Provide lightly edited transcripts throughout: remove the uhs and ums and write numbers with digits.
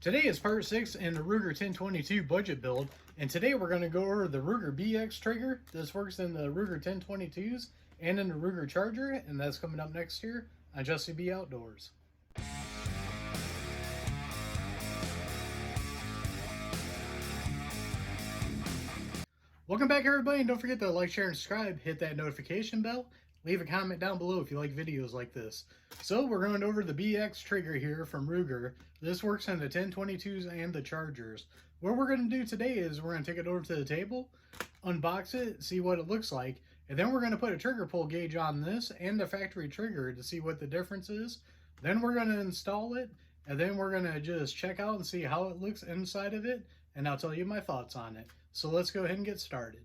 Today is part 6 in the Ruger 1022 budget build, and today we're going to go over the Ruger BX trigger. This works in the Ruger 1022s and in the Ruger Charger, and that's coming up next year on Jesse B Outdoors. Welcome back, everybody, and don't forget to like, share, and subscribe. Hit that notification bell. Leave a comment down below if you like videos like this. So we're going over the BX trigger here from Ruger. This works in the 1022s and the Chargers. What we're going to do today is we're going to take it over to the table, unbox it, see what it looks like, and then we're going to put a trigger pull gauge on this and the factory trigger to see what the difference is. Then we're going to install it, and then we're going to just check out and see how it looks inside of it, and I'll tell you my thoughts on it. So let's go ahead and get started.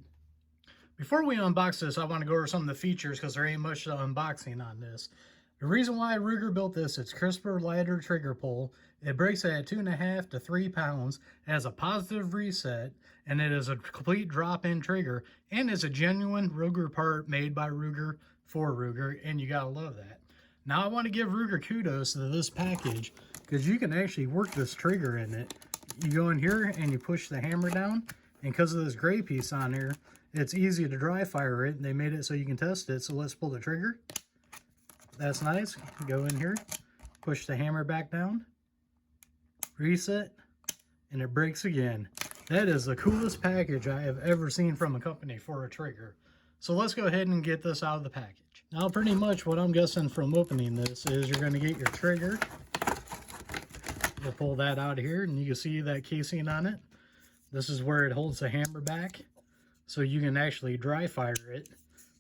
Before we unbox this, I want to go over some of the features because there ain't much unboxing on this. The reason why Ruger built this, it's crisper, lighter trigger pull. It breaks at 2.5 to 3 pounds, it has a positive reset, and it is a complete drop-in trigger, and it's a genuine Ruger part made by Ruger for Ruger, and you gotta love that. Now I want to give Ruger kudos to this package because you can actually work this trigger in it. You go in here and you push the hammer down, and because of this gray piece on here, it's easy to dry fire it. They made it so you can test it. So let's pull the trigger. That's nice. Go in here, push the hammer back down, reset, and it breaks again. That is the coolest package I have ever seen from a company for a trigger. So let's go ahead and get this out of the package. Now pretty much what I'm guessing from opening this is you're going to get your trigger. We'll pull that out of here and you can see that casing on it. This is where it holds the hammer back, so you can actually dry fire it.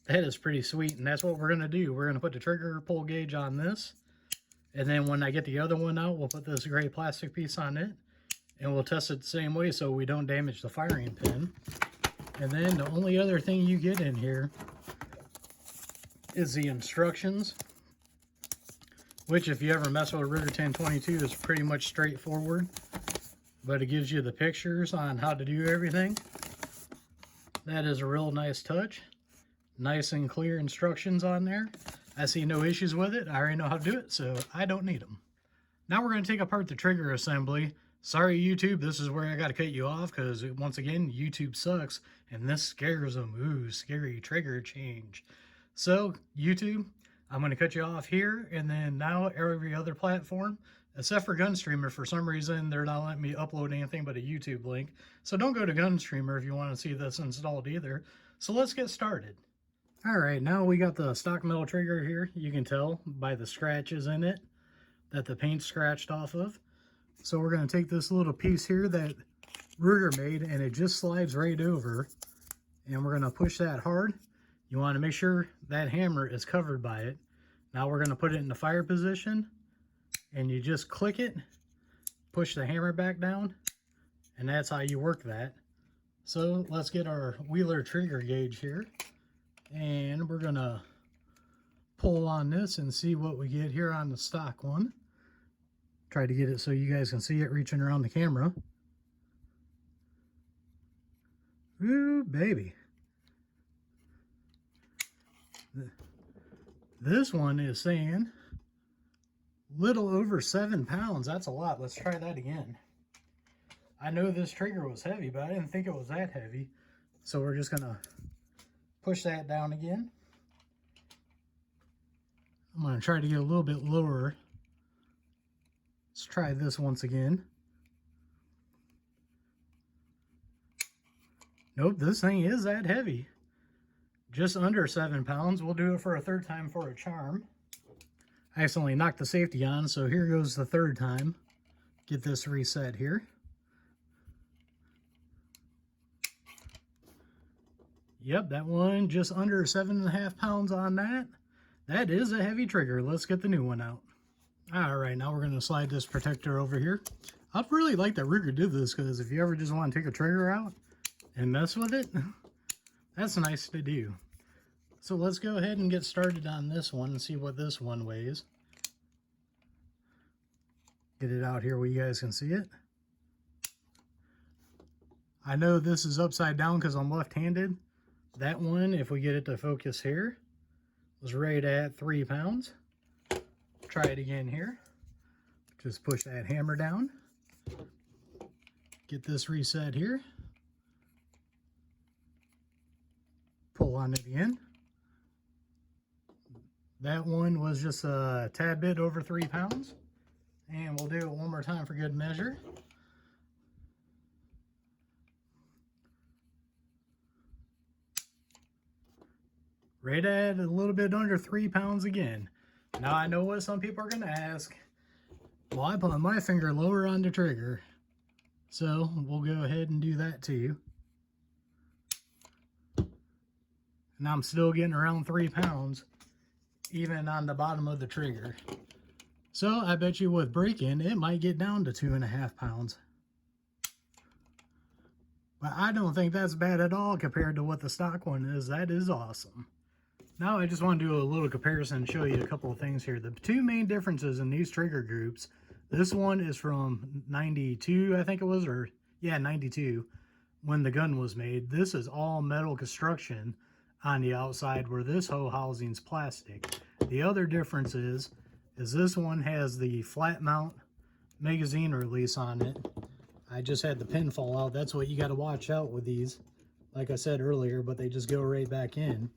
That is pretty sweet, and that's what we're going to do. We're going to put the trigger pull gauge on this, and then when I get the other one out, we'll put this gray plastic piece on it, and we'll test it the same way so we don't damage the firing pin. And then the only other thing you get in here is the instructions, which if you ever mess with a Ruger 1022 is pretty much straightforward. But it gives you the pictures on how to do everything. That is a real nice touch. Nice and clear instructions on there. I see no issues with it. I already know how to do it, so I don't need them. Now we're going to take apart the trigger assembly. Sorry, YouTube, this is where I got to cut you off because, once again, YouTube sucks, and this scares them. Ooh, scary trigger change. So, YouTube, I'm going to cut you off here, and then now every other platform, except for Gunstreamer, for some reason, they're not letting me upload anything but a YouTube link. So don't go to Gunstreamer if you want to see this installed either. So let's get started. All right, now we got the stock metal trigger here. You can tell by the scratches in it that the paint's scratched off of. So we're going to take this little piece here that Ruger made, and it just slides right over. And we're going to push that hard. You want to make sure that hammer is covered by it. Now we're going to put it in the fire position. And you just click it, push the hammer back down, and that's how you work that. So let's get our Wheeler trigger gauge here, and we're gonna pull on this and see what we get here on the stock one. Try to get it so you guys can see it reaching around the camera. Ooh, baby. This one is saying little over 7 pounds. That's a lot. Let's try that again. I know this trigger was heavy, but I didn't think it was that heavy. So we're just gonna push that down again. I'm gonna try to get a little bit lower. Let's try this once again. Nope, this thing is that heavy. Just under 7 pounds. We'll do it for a third time for a charm. I accidentally knocked the safety on, so here goes the third time. Get this reset here. Yep, that one just under 7.5 pounds on that. That is a heavy trigger. Let's get the new one out. All right, now we're going to slide this protector over here. I'd really like that Ruger did this because if you ever just want to take a trigger out and mess with it, that's nice to do. So let's go ahead and get started on this one and see what this one weighs. Get it out here where you guys can see it. I know this is upside down because I'm left-handed. That one, if we get it to focus here, was right at 3 pounds. Try it again here. Just push that hammer down. get this reset here. Pull on it again. That one was just a tad bit over 3 pounds. And we'll do it one more time for good measure. Right at a little bit under 3 pounds again. Now I know what some people are going to ask. Well, I put my finger lower on the trigger. So we'll go ahead and do that too. And I'm still getting around 3 pounds, even on the bottom of the trigger. So I bet you with braking, it might get down to 2.5 pounds. But I don't think that's bad at all compared to what the stock one is. That is awesome. Now I just want to do a little comparison and show you a couple of things here. The two main differences in these trigger groups, this one is from 92, I think it was, or yeah, 92, when the gun was made. This is all metal construction on the outside, where this hoe housing's plastic. The other difference is this one has the flat mount magazine release on it. I just had the pin fall out. That's what you got to watch out with these, like I said earlier, but they just go right back in.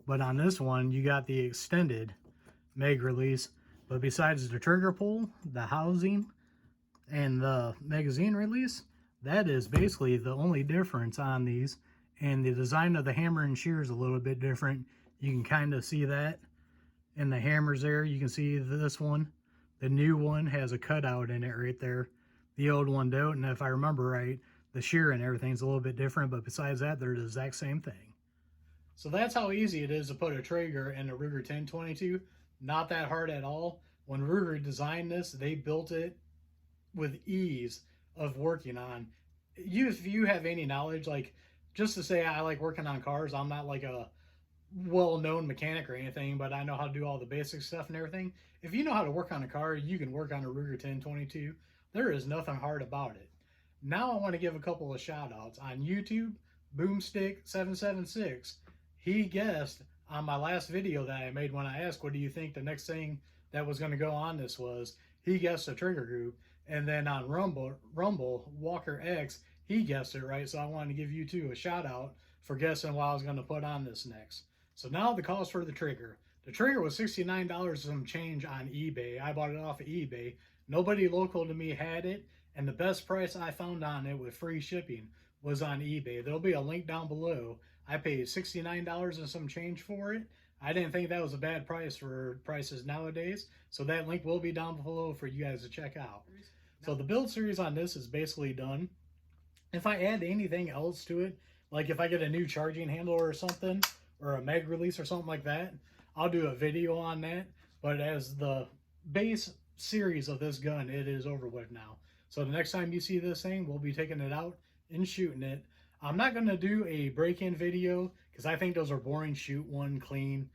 But on this one, you got the extended mag release. But besides the trigger pull, the housing, and the magazine release, that is basically the only difference on these. And the design of the hammer and shear is a little bit different. You can kind of see that in the hammers there. You can see this one. The new one has a cutout in it right there. The old one don't. And if I remember right, the shear and everything's a little bit different. But besides that, they're the exact same thing. So that's how easy it is to put a trigger in a Ruger 1022. Not that hard at all. When Ruger designed this, they built it with ease of working on. If you have any knowledge, like, just to say I like working on cars, I'm not like a well-known mechanic or anything, but I know how to do all the basic stuff and everything. If you know how to work on a car, you can work on a Ruger 1022. There is nothing hard about it. Now I want to give a couple of shout outs. On YouTube, Boomstick776, he guessed on my last video that I made when I asked, what do you think the next thing that was going to go on this was, he guessed a trigger group. And then on Rumble, Walker X, he guessed it right. So I wanted to give you two a shout out for guessing what I was going to put on this next. So now the cost for the trigger. The trigger was $69 some change on eBay. I bought it off of eBay. Nobody local to me had it. And the best price I found on it with free shipping was on eBay. There'll be a link down below. I paid $69 and some change for it. I didn't think that was a bad price for prices nowadays. So that link will be down below for you guys to check out. So the build series on this is basically done. If I add anything else to it, like if I get a new charging handle or something, or a mag release or something like that, I'll do a video on that. But as the base series of this gun, it is over with now. So the next time you see this thing, we'll be taking it out and shooting it. I'm not going to do a break-in video because I think those are boring. Shoot one clean,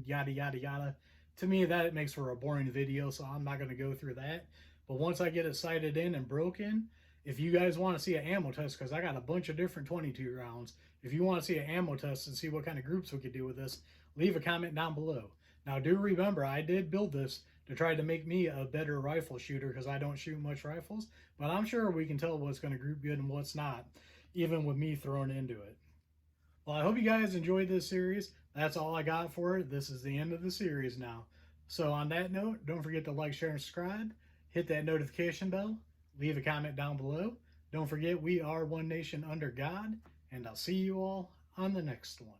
yada, yada, yada. To me, that makes for a boring video, so I'm not going to go through that. But once I get it sighted in and broken, if you guys want to see an ammo test, because I got a bunch of different 22 rounds, if you want to see an ammo test and see what kind of groups we could do with this, leave a comment down below. Now, do remember, I did build this to try to make me a better rifle shooter because I don't shoot much rifles, but I'm sure we can tell what's going to group good and what's not, even with me thrown into it. Well, I hope you guys enjoyed this series. That's all I got for it. This is the end of the series now. So on that note, don't forget to like, share, and subscribe. Hit that notification bell. Leave a comment down below. Don't forget, we are one nation under God, and I'll see you all on the next one.